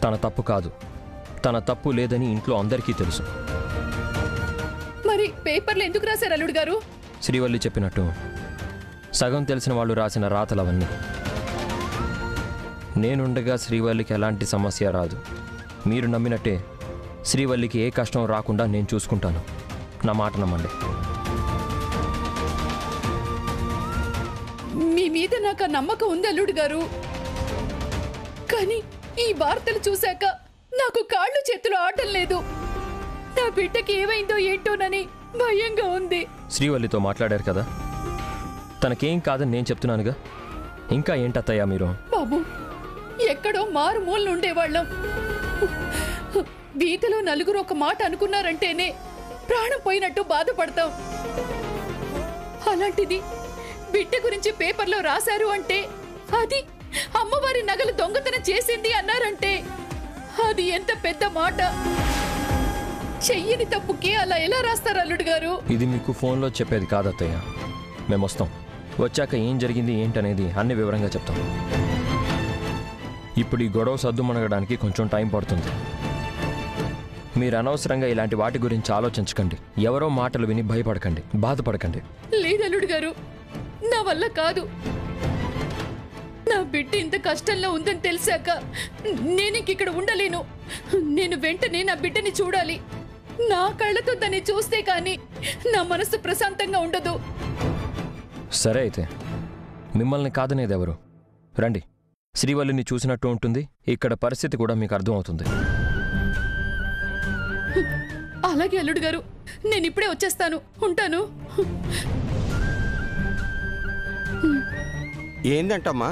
తన తప్పు కాదు, తన తప్పు లేదని ఇంట్లో అందరికీ తెలుసు. మరి పేపర్లు ఎందుకు రాశారు అల్లుడు గారు? శ్రీవల్లి చెప్పినట్టు సగం తెలిసిన వాళ్ళు రాసిన రాతలవన్నీ. నేనుండగా శ్రీవల్లికి ఎలాంటి సమస్య రాదు. మీరు నమ్మినట్టే శ్రీవల్లికి ఏ కష్టం రాకుండా నేను చూసుకుంటాను. నా మాట నమ్మండి. మీ మీద నాకు ఆ నమ్మకం ఉంది అల్లుడు గారు. కానీ ఈ వార్తలు చూశాక నాకు కాళ్ళు చేతులు ఆటం లేదు. నా బిడ్డకి ఏమైందో ఏంటోనని భయంగా ఉంది. శ్రీవల్లితో మాట్లాడారు కదా, తనకేం కాదని నేను చెప్తున్నానుగా. ఇంకా ఏంటత్తయ్యా మీరు? బాబు, ఎక్కడో మారుమూలను ఉండేవాళ్ళం. వీధిలో నలుగురు ఒక మాట అనుకున్నారంటేనే ప్రాణం పోయినట్టు బాధపడతాం. అలాంటిది బిడ్డ గురించి పేపర్లో రాశారు అంటే, అది అమ్మవారి నగలు దొంగతనం చేసింది అన్నారంటే అది ఎంత పెద్ద మాట. చెయ్యని తప్పుకి అలా ఎలా రాస్తారు అల్లుడు గారు? ఇది మీకు ఫోన్లో చెప్పేది కాదత్తయ్య. మేము వస్తాం. వచ్చాక ఏం జరిగింది ఏంటనేది అన్ని వివరంగా చెప్తాం. ఇప్పుడు ఈ గొడవ సద్దుమణగడానికి కొంచెం టైం పడుతుంది. మీరు అనవసరంగా ఇలాంటి వాటి గురించి ఆలోచించకండి. ఎవరో మాటలు విని భయపడకండి, బాధపడకండి. లేదల్లుడు గారు, నా వల్ల కాదు. నా బిడ్డ ఇంత కష్టంలో ఉందని తెలిసాక నేనిక్కడ ఉండలేను. నేను వెంటనే నా బిడ్డని చూడాలి. నా కళ్ళతో దాన్ని చూస్తే కానీ నా మనసు ప్రశాంతంగా ఉండదు. సరే అయితే, మిమ్మల్ని కాదనేది ఎవరు? రండి, శ్రీవల్లిని చూసినట్టు ఉంటుంది. ఇక్కడ పరిస్థితి కూడా మీకు అర్థమవుతుంది. అలాగే అల్లుడు గారు, నేను ఇప్పుడే వచ్చేస్తాను. ఉంటాను. ఏందంటమ్మా?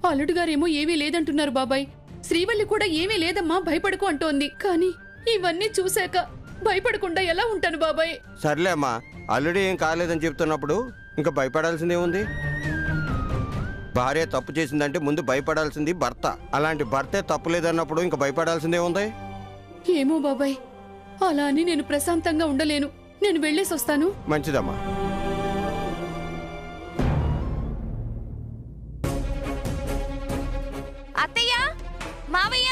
అల్లుడు గారేమో ఏమీ లేదంటున్నారు బాబాయ్. శ్రీవల్లి కూడా ఏమీ లేదమ్మా, భయపడకు అంటోంది. కానీ ఇవన్నీ చూశాక భయపడకుండా ఎలా ఉంటాను బాబాయ్? సర్లే అమ్మా, అల్లుడు ఏం కాలేదని చెప్తున్నప్పుడు ఇంకా భయపడాల్సిందేముంది? భార్య తప్పు చేసిందంటే ముందు భయపడాల్సింది భర్త. అలాంటి భర్తే తప్పు లేదన్నప్పుడు ఇంకా భయపడాల్సిందేముంది? ఏమో బాబాయ్, అలా అని నేను ప్రశాంతంగా ఉండలేను. నేను వెళ్ళేసి వస్తాను. మంచిదమ్మా. అత్తయ్య, మావయ్య,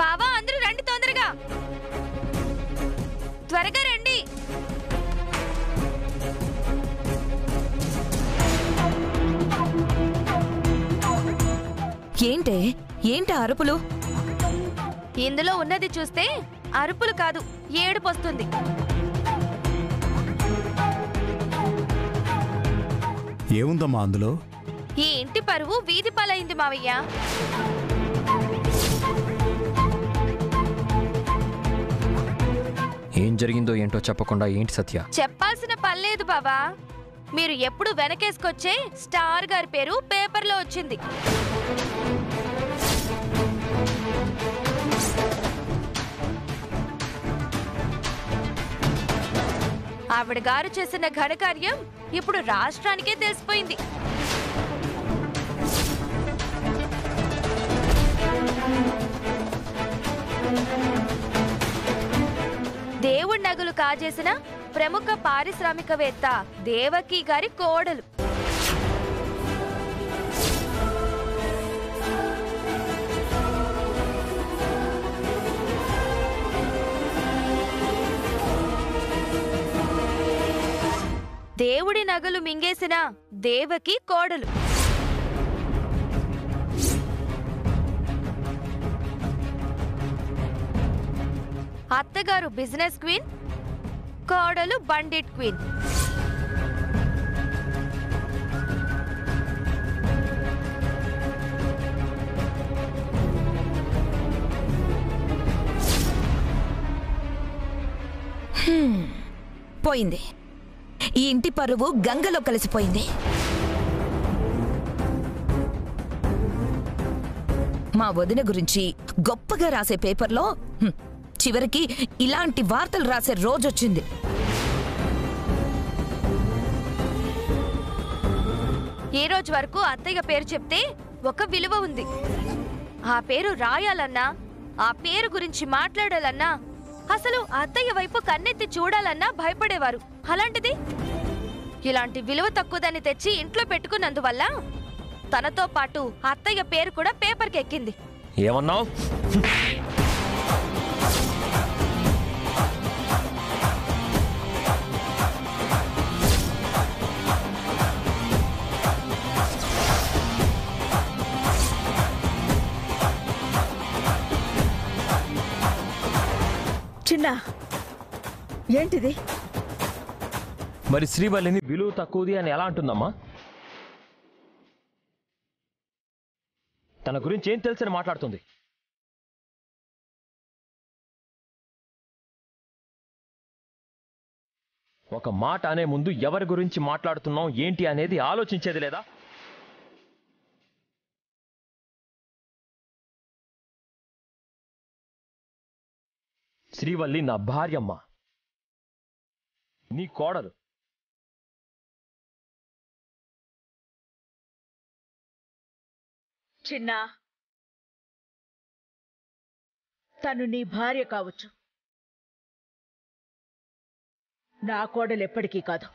బావా, అందరూ రండి, తొందరగా త్వరగా రండి. ఏంటి అరుపులు? ఇందులో ఉన్నది చూస్తే అరుపులు కాదు, ఏడుపు వస్తుంది. ఏముందమ్మా అందులో? ఈ ఇంటి పరువు వీధి పాలైంది మావయ్య. ఏం జరిగిందో ఏంటో చెప్పకుండా ఏంటి సత్య? చెప్పాల్సిన పనిలేదు బావా. మీరు ఎప్పుడు వెనకేసుకొచ్చే స్టార్ గారి పేరు పేపర్లో వచ్చింది. ఆవిడ గారు చేసిన ఘనకార్యం ఇప్పుడు రాష్ట్రానికే తెలిసిపోయింది. దేవుడి నగలు కాజేసిన ప్రముఖ పారిశ్రామికవేత్త దేవకీ గారి కోడలు. దేవుడి నగలు మింగేసిన దేవకీ కోడలు. అత్తగారు బిజినెస్ క్వీన్, కోడలు బండిట్ క్వీన్. పోయింది. ఈ ఇంటి పరువు గంగలో కలిసిపోయింది. మా వదిన గురించి గొప్పగా రాసే పేపర్లో చివరికి ఇలాంటి వార్తలు రాసే రోజొచ్చింది. ఈ రోజు వరకు అత్తయ్య పేరు చెప్తే ఒక విలువ ఉంది. ఆ పేరు రాయాలన్నా, ఆ పేరు గురించి మాట్లాడాలన్నా, అసలు అత్తయ్య వైపు కన్నెత్తి చూడాలన్నా భయపడేవారు. అలాంటిది ఇలాంటి విలువ తక్కువదని తెచ్చి ఇంట్లో పెట్టుకున్నందువల్ల తనతో పాటు అత్తయ్య పేరు కూడా పేపర్కి ఎక్కింది. ఏమన్నావు? చిన్న ఏంటిది? మరి శ్రీవల్లిని విలువ తక్కువది అని ఎలా అంటుందమ్మా? తన గురించి ఏం తెలుసని మాట్లాడుతుంది. ఒక మాట అనే ముందు ఎవరి గురించి మాట్లాడుతున్నాం ఏంటి అనేది ఆలోచించేది లేదా? శ్రీవల్లి నా భార్యమ్మ, నీ కోడలు. చిన్న, తను నీ భార్య కావచ్చు, నా కోడలు ఎప్పటికీ కాదు.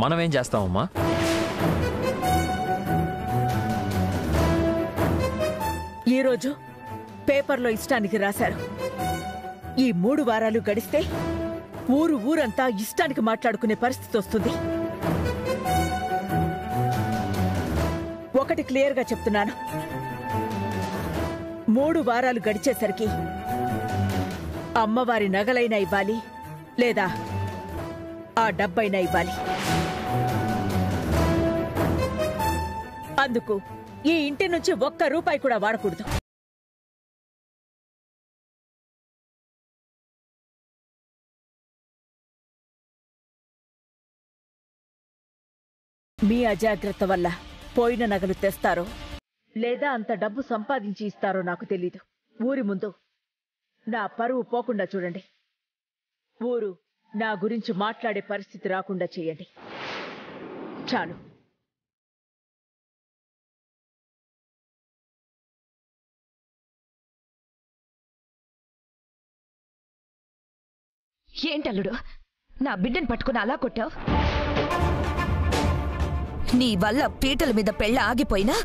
మనమేం చేస్తామమ్మా? ఈరోజు పేపర్లో ఇష్టానికి రాశారు. ఈ 3 వారాలు గడిస్తే ఊరంతా ఇష్టానికి మాట్లాడుకునే పరిస్థితి వస్తుంది. ఒకటి క్లియర్గా చెప్తున్నాను, 3 వారాలు గడిచేసరికి అమ్మవారి నగలైనా ఇవ్వాలి, లేదా ఆ డబ్బైనా ఇవ్వాలి. అందుకు ఈ ఇంటి నుంచి ₹1 కూడా వాడకూడదు. మీ అజాగ్రత్త వల్ల పోయిన నగలు తెస్తారో లేదా అంత డబ్బు సంపాదించి ఇస్తారో నాకు తెలీదు. ఊరి ముందు నా పరువు పోకుండా చూడండి. ఊరు నా గురించి మాట్లాడే పరిస్థితి రాకుండా చేయండి. చాలు. ఏంటల్లుడు, నా బిడ్డను పట్టుకుని అలా కొట్టావు? నీ వల్ల పీటల మీద పెళ్ళ ఆగిపోయినా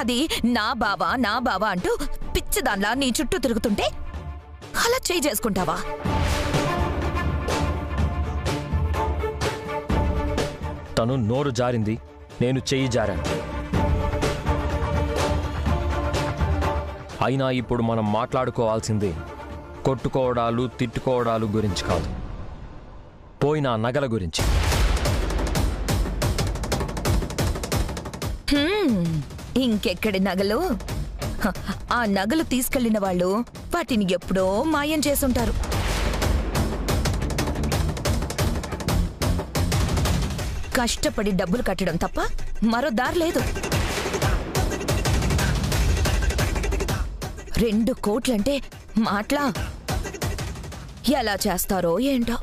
అది నా బావా అంటూ పిచ్చిదాన్లా నీ చుట్టూ తిరుగుతుంటే అలా చేయి చేసుకుంటావా? తను నోరు జారింది, నేను చెయ్యి జారాను. అయినా ఇప్పుడు మనం మాట్లాడుకోవాల్సింది కొట్టుకోవడాలు తిట్టుకోవడాలు గురించి కాదు, పోయిన నగల గురించి. ఇంకెక్కడి నగలు? ఆ నగలు తీసుకెళ్లిన వాళ్ళు వాటిని ఎప్పుడో మాయం చేసుంటారు. కష్టపడి డబ్బులు కట్టడం తప్ప మరో దారి లేదు. 2 కోట్లంటే మాట్లా? ఎలా చేస్తారో ఏంటో.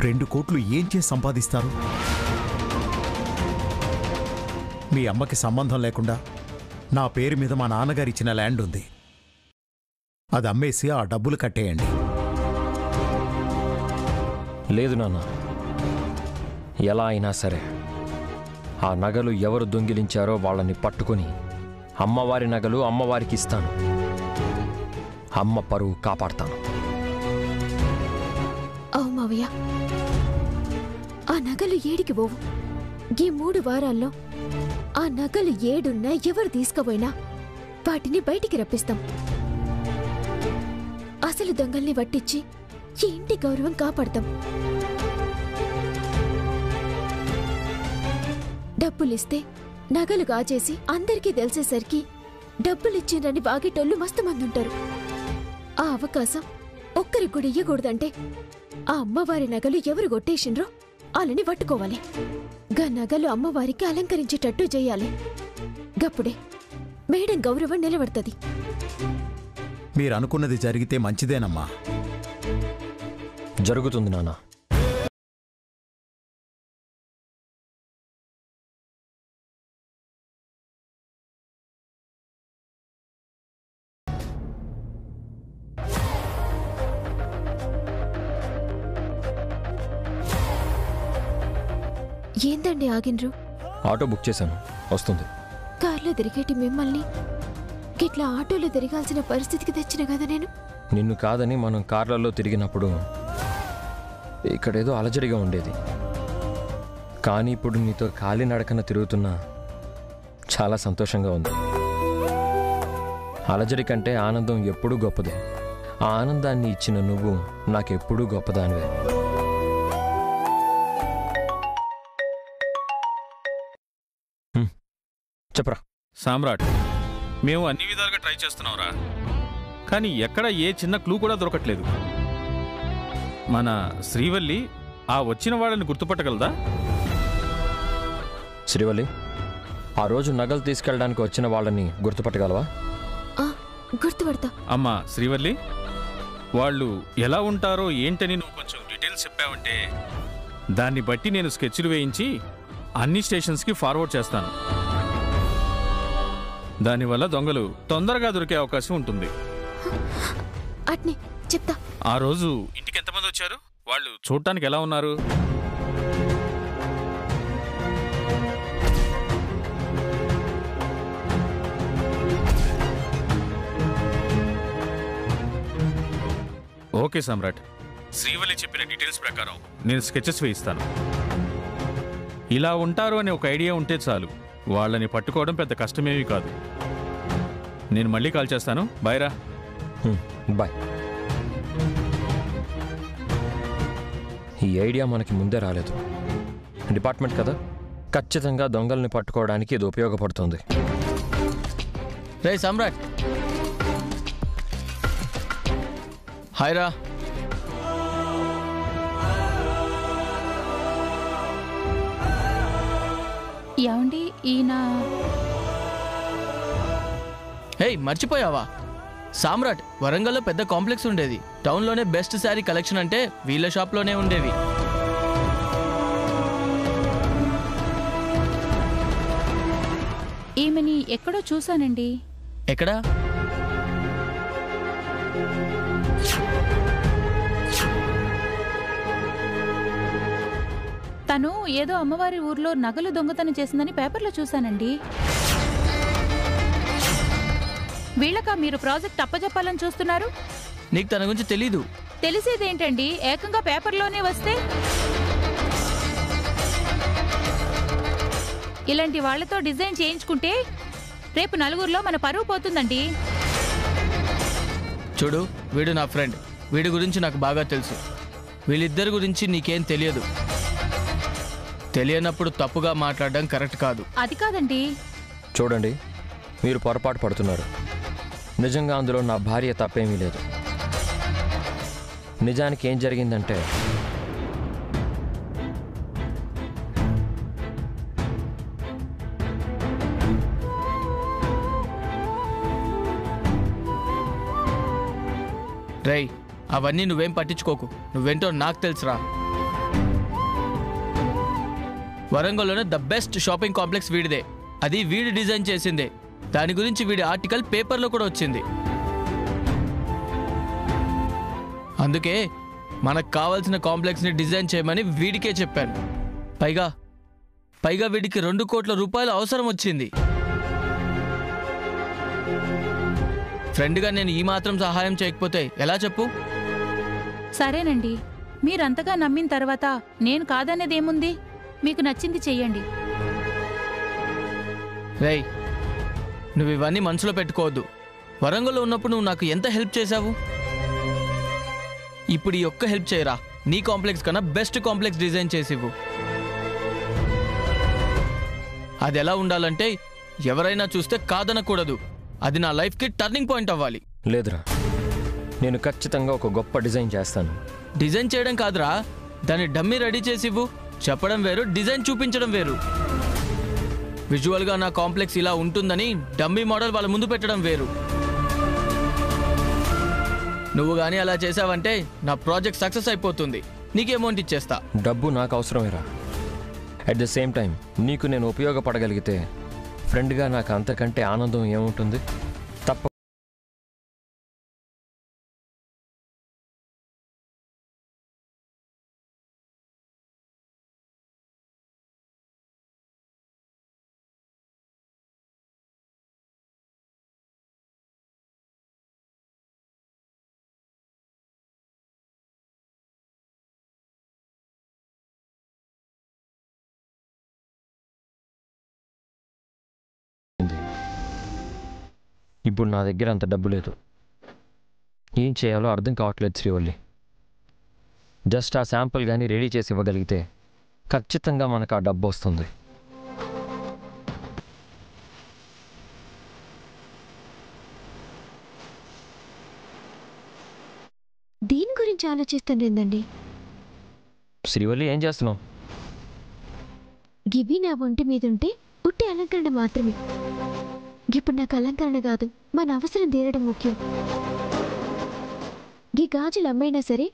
రెండు కోట్లు ఏం చేసి సంపాదిస్తారు? మీ అమ్మకి సంబంధం లేకుండా నా పేరు మీద మా నాన్నగారు ఇచ్చిన ల్యాండ్ ఉంది. అది అమ్మేసి ఆ డబ్బులు కట్టేయండి. లేదు నాన్న, ఎలా అయినా సరే ఆ నగలు ఎవరు దొంగిలించారో వాళ్ళని పట్టుకుని అమ్మవారి నగలు అమ్మవారికి ఇస్తాను. అమ్మ పరువు కాపాడతాను. అవు మావయ్య, ఆ నగలు ఏడికి పోవు. ఈ 3 వారాల్లో ఆ నగలు ఏడున్నా ఎవరు తీసుకుపోయినా వాటిని బయటికి రప్పిస్తాం. అసలు దొంగల్ని పట్టించి ఈ ఇంటి గౌరవం కాపాడతాం. డబ్బులిస్తే నగలు గాజేసి అందరికీ తెలిసేసరికి డబ్బులిచ్చిండ్రని బాగేటోళ్ళు మస్తు మంది ఉంటారు. ఆ అవకాశం ఒక్కరికి కూడా ఇయ్యకూడదంటే ఆ అమ్మవారి నగలు ఎవరు కొట్టేసిండ్రో వాళ్ళని పట్టుకోవాలి. గా నగలు అమ్మవారికి అలంకరించేటట్టు చేయాలి. గప్పుడే మేడం గౌరవం నిలబడుతుంది. మీరనుకున్నది జరిగితే మంచిదేనమ్మా. జరుగుతుంది నాన్న. ఏందండి ఆగిండ్రు? ఆటో బుక్ చేశాను, వస్తుంది. కార్లో తిరిగేటి మిమ్మల్ని గిట్లా ఆటోలో తిరగాల్సిన పరిస్థితికి తెచ్చిన కదా నేను. నిన్ను కాదని మనం కార్లలో తిరిగినప్పుడు ఇక్కడేదో అలజడిగా ఉండేది. కానీ ఇప్పుడు నీతో కాలినడకన తిరుగుతున్నా చాలా సంతోషంగా ఉంది. అలజడి కంటే ఆనందం ఎప్పుడూ గొప్పదే. ఆ ఆనందాన్ని ఇచ్చిన నువ్వు నాకెప్పుడూ గొప్పదానివే. చెప్పరా సామ్రాట్. మేము అన్ని విధాలుగా ట్రై చేస్తున్నాంరా, కానీ ఎక్కడ ఏ చిన్న క్లూ కూడా దొరకట్లేదు. మన శ్రీవల్లి ఆ వచ్చిన వాళ్ళని గుర్తుపట్టగలదా? శ్రీవల్లి, ఆ రోజు నగలు తీసుకెళ్ళడానికి వచ్చిన వాళ్ళని గుర్తుపట్టగలవా? గుర్తుపడతా. అమ్మా శ్రీవల్లి, వాళ్ళు ఎలా ఉంటారో ఏంటని నువ్వు కొంచెం డీటెయిల్స్ చెప్పావంటే దాన్ని బట్టి నేను స్కెచ్లు వేయించి అన్ని స్టేషన్స్కి ఫార్వర్డ్ చేస్తాను. దానివల్ల దొంగలు తొందరగా దొరికే అవకాశం ఉంటుంది. అట్నే చెప్తా. ఆ రోజు ఇంటికి ఎంతమంది వచ్చారు? వాళ్ళు చూడటానికి ఎలా ఉన్నారు? ఓకే సామ్రాట్, శ్రీవల్లి చెప్పిన డీటెయిల్స్ ప్రకారం నేను స్కెచెస్ వేయిస్తాను. ఇలా ఉంటారు అనే ఒక ఐడియా ఉంటే చాలు, వాళ్ళని పట్టుకోవడం పెద్ద కష్టమేమీ కాదు. నేను మళ్ళీ కాల్ చేస్తాను. బాయ్ రా. బాయ్. ఈ ఐడియా మనకి ముందే రాలేదు. డిపార్ట్మెంట్ కదా, ఖచ్చితంగా దొంగల్ని పట్టుకోవడానికి ఇది ఉపయోగపడుతుంది. రే సమ్రాట్, హాయ్ రా. ఏమండి ఈయన? హే మర్చిపోయావా? సామ్రాట్ వరంగల్లో పెద్ద కాంప్లెక్స్ ఉండేది. టౌన్లోనే బెస్ట్ శారీ కలెక్షన్ అంటే వీళ్ళ షాప్లోనే ఉండేవి. ఈమెని ఎక్కడో చూశానండి. ఎక్కడా? తను ఏదో అమ్మవారి ఊర్లో నగలు దొంగతనం చేసిందని పేపర్లో చూశానండి. వీళ్ళకా మీరు ప్రాజెక్ట్ అప్పచెప్పాలని చూస్తున్నారు? నీకు తన గురించి తెలీదు. తెలిసేదేంటండి, ఏకంగా పేపర్లోనే వస్తే? ఇలాంటి వాళ్లతో డిజైన్ చేయించుకుంటే రేపు నలుగురిలో మన పరువు పోతుందండి. చూడు, వీడు నా ఫ్రెండ్. వీడి గురించి నాకు బాగా తెలుసు. వీళ్ళిద్దరి గురించి నీకేం తెలియదు. తెలియనప్పుడు తప్పుగా మాట్లాడడం కరెక్ట్ కాదు. అది కాదండి. చూడండి, మీరు పొరపాటు పడుతున్నారు. నిజంగా అందులో నా భార్య తప్పేమీ లేదు. నిజానికి ఏం జరిగిందంటే, రేయ్, అవన్నీ నువ్వేం పట్టించుకోకు. నువ్వేంటో నాకు తెలుసురా. వరంగల్లోనే ద బెస్ట్ షాపింగ్ కాంప్లెక్స్ వీడిదే. అది వీడి డిజైన్ చేసిందే. దాని గురించి వీడి ఆర్టికల్ పేపర్లో కూడా వచ్చింది. అందుకే మనకు కావాల్సిన కాంప్లెక్స్ని డిజైన్ చేయమని వీడికే చెప్పాను. పైగా వీడికి 2 కోట్ల రూపాయలు అవసరం వచ్చింది. ఫ్రెండ్గా నేను ఈ మాత్రం సహాయం చేయకపోతే ఎలా చెప్పు? సరేనండి, మీరంతగా నమ్మిన తర్వాత నేను కాదనేదేముంది? మీకు నచ్చింది చెయ్యండి. రేయ్, నువ్వు ఇవన్నీ మనసులో పెట్టుకోవద్దు. వరంగల్లో ఉన్నప్పుడు నువ్వు నాకు ఎంత హెల్ప్ చేశావు. ఇప్పుడు ఈ ఒక్క హెల్ప్ చేయరా, నీ కాంప్లెక్స్ కన్నా బెస్ట్ కాంప్లెక్స్ డిజైన్ చేసివ్వు. అది ఎలా ఉండాలంటే ఎవరైనా చూస్తే కాదనకూడదు. అది నా లైఫ్కి టర్నింగ్ పాయింట్ అవ్వాలి. లేదురా, నేను ఖచ్చితంగా ఒక గొప్ప డిజైన్ చేస్తాను. డిజైన్ చేయడం కాదురా, దాన్ని డమ్మీ రెడీ చేసివ్వు. చెప్పడం వేరు, డిజైన్ చూపించడం వేరు. విజువల్గా నా కాంప్లెక్స్ ఇలా ఉంటుందని డమ్మీ మోడల్ వాళ్ళ ముందు పెట్టడం వేరు. నువ్వు కానీ అలా చేసావంటే నా ప్రాజెక్ట్ సక్సెస్ అయిపోతుంది. నీకు అమౌంట్ ఇచ్చేస్తా. డబ్బు నాకు అవసరమేరా. అట్ ద సేమ్ టైం నీకు నేను ఉపయోగపడగలిగితే ఫ్రెండ్గా నాకు అంతకంటే ఆనందం ఏముంటుంది? తప్ప ఇప్పుడు నా దగ్గర అంత డబ్బు లేదు. ఏం చేయాలో అర్థం కావట్లేదు శ్రీవల్లి. జస్ట్ ఆ శాంపుల్ కానీ రెడీ చేసి ఇవ్వగలిగితే ఖచ్చితంగా మనకు ఆ డబ్బు వస్తుంది. దీని గురించి ఆలోచిస్తుండేందండి? శ్రీవల్లి, ఏం చేస్తున్నావు? గివి నా ఒంటి మీద ఉంటే ఉట్టి అలంకరణ మాత్రమే. ఇప్పుడు నాకు అలంకరణ కాదు, మన అవసరం తీరడం ముఖ్యం. గీ గాజులు అమ్మైనా సరే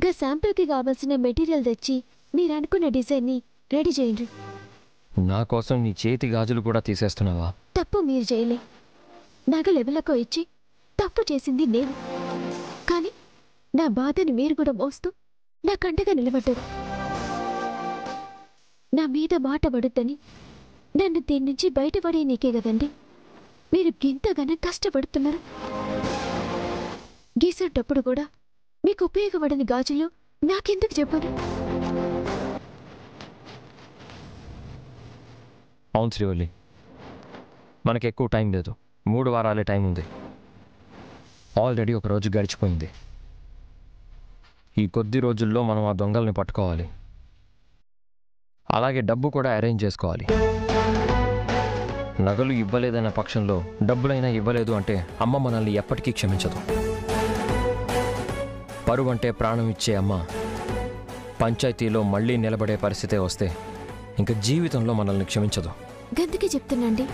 గా శాంపుల్కి కావాల్సిన మెటీరియల్ తెచ్చి మీరు అనుకున్న డిజైన్ని రెడీ చేయండి. నా కోసం నీ చేతి గాజులు కూడా తీసేస్తున్నావా? తప్పు మీరు చేయలే. నగలు ఎవరికో ఇచ్చి తప్పు చేసింది నేను. కానీ నా బాధని మీరు కూడా మోస్తూ నా కంటగా నిలబడ్డారు. నా మీద మాట పడుద్దని నన్ను దీని నుంచి బయటపడే నీకే కదండి మీరు గింతగానే కష్టపడుతున్నారు. గీసేటప్పుడు కూడా మీకు ఉపయోగపడని గాజులు నాకెందుకు చెప్పరు? అవును శ్రీవల్లి, మనకు ఎక్కువ టైం లేదు. 3 వారాలే టైం ఉంది. ఆల్రెడీ ఒక రోజు గడిచిపోయింది. ఈ కొద్ది రోజుల్లో మనం ఆ దొంగల్ని పట్టుకోవాలి. అలాగే డబ్బు కూడా అరేంజ్ చేసుకోవాలి. నగలు ఇవ్వలేదన్న పక్షంలో డబ్బులైనా ఇవ్వలేదు అంటే అమ్మ మనల్ని ఎప్పటికీ క్షమించదు. పరువు అంటే ప్రాణం ఇచ్చే అమ్మ పంచాయతీలో మళ్ళీ నిలబడే పరిస్థితే వస్తే ఇంకా జీవితంలో మనల్ని క్షమించదు. గందుకే చెప్తున్నాండి,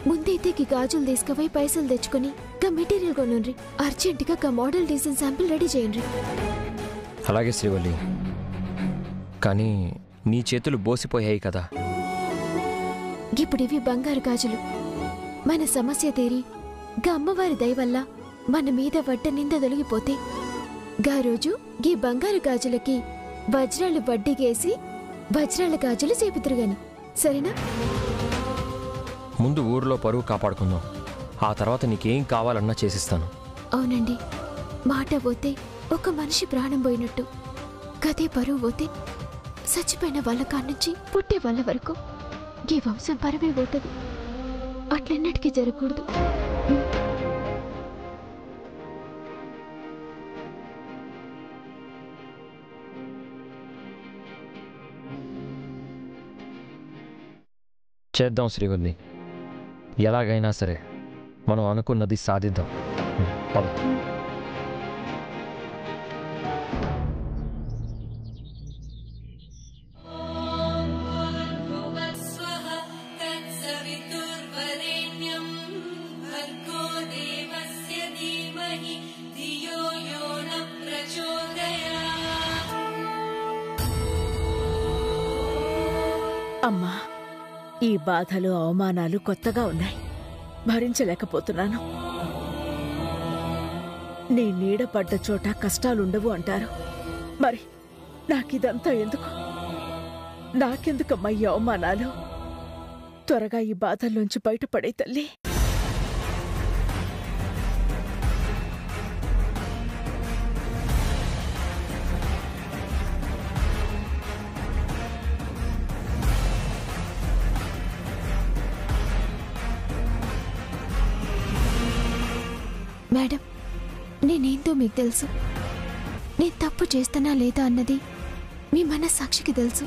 ముందైతే కి గాజులు తీసుకుపోయి పైసలు తెచ్చుకొని గా మెటీరియల్ కొనుండ్రి. అర్జెంటుగా గా మోడల్ డిజైన్ శాంపిల్ రెడీ చేయండి. అలాగే శ్రీవల్లి, కానీ నీ చేతులు బోసిపోయాయి కదా. ఇప్పుడు ఇవి బంగారు గాజులు. మన సమస్య తీరి గా అమ్మవారి దయ వల్ల మన మీద వడ్డ నింద తొలగిపోతే గా రోజు గీ బంగారు గాజులకి వజ్రాలు వడ్డీగేసి వజ్రాల గాజులు చేపిద్దురుగాని, సరేనా? ముందు ఊర్లో పరువు కాపాడుకుందాం. ఆ తర్వాత నీకేం కావాలన్నా చేసిస్తాను. అవునండి, మాట పోతే ఒక మనిషి ప్రాణం పోయినట్టు. గదే పరువు పోతే చచ్చిపోయిన వాళ్ళ కాడ్నుంచి పుట్టే వాళ్ళ వరకు ఈ వంశం పరవే పోతుంది. అట్లెన్నటికీ జరగకూడదు. చేద్దాం శ్రీవల్లి, ఎలాగైనా సరే మనం అనుకున్నది సాధిద్దాం. పద. అమ్మా, ఈ బాధలు అవమానాలు కొత్తగా ఉన్నాయి, భరించలేకపోతున్నాను. నీ నీడ పడ్డ చోట కష్టాలుండవు అంటారు. మరి నాకిదంతా ఎందుకు? నాకెందుకమ్మా ఈ అవమానాలు? త్వరగా ఈ బాధల్లోంచి బయటపడే తల్లి. మేడం, నేనేందో మీకు తెలుసు. నేను తప్పు చేస్తానా లేదా అన్నది మీ మనస్సాక్షికి తెలుసు.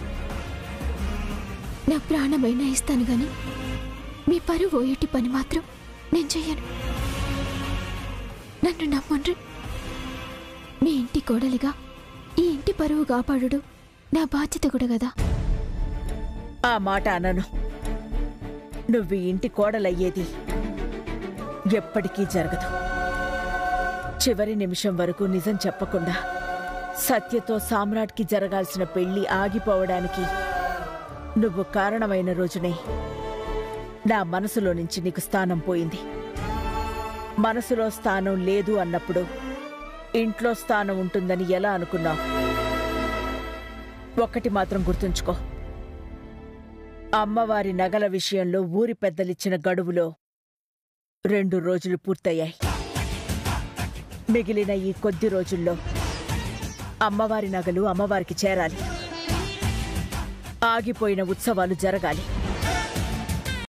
నా ప్రాణమైనా ఇస్తాను గాని మీ పరువు పోయేటి పని మాత్రం నేను చెయ్యను. నన్ను నమ్మండ్రి. మీ ఇంటి కోడలిగా ఈ ఇంటి పరువు కాపాడు నా బాధ్యత కూడా కదా. ఆ మాట అనను. నువ్వు ఈ ఇంటి కోడలయ్యేది ఎప్పటికీ జరగదు. చివరి నిమిషం వరకు నిజం చెప్పకుండా సత్యతో సామ్రాట్కి జరగాల్సిన పెళ్లి ఆగిపోవడానికి నువ్వు కారణమైన రోజునే నా మనసులో నుంచి నీకు స్థానం పోయింది. మనసులో స్థానం లేదు అన్నప్పుడు ఇంట్లో స్థానం ఉంటుందని ఎలా అనుకున్నావు? ఒక్కటి మాత్రం గుర్తుంచుకో, అమ్మవారి నగల విషయంలో ఊరి పెద్దలిచ్చిన గడువులో 2 రోజులు పూర్తయ్యాయి. మిగిలిన ఈ కొద్ది రోజుల్లో అమ్మవారి నగలు అమ్మవారికి చేరాలి. ఆగిపోయిన ఉత్సవాలు జరగాలి.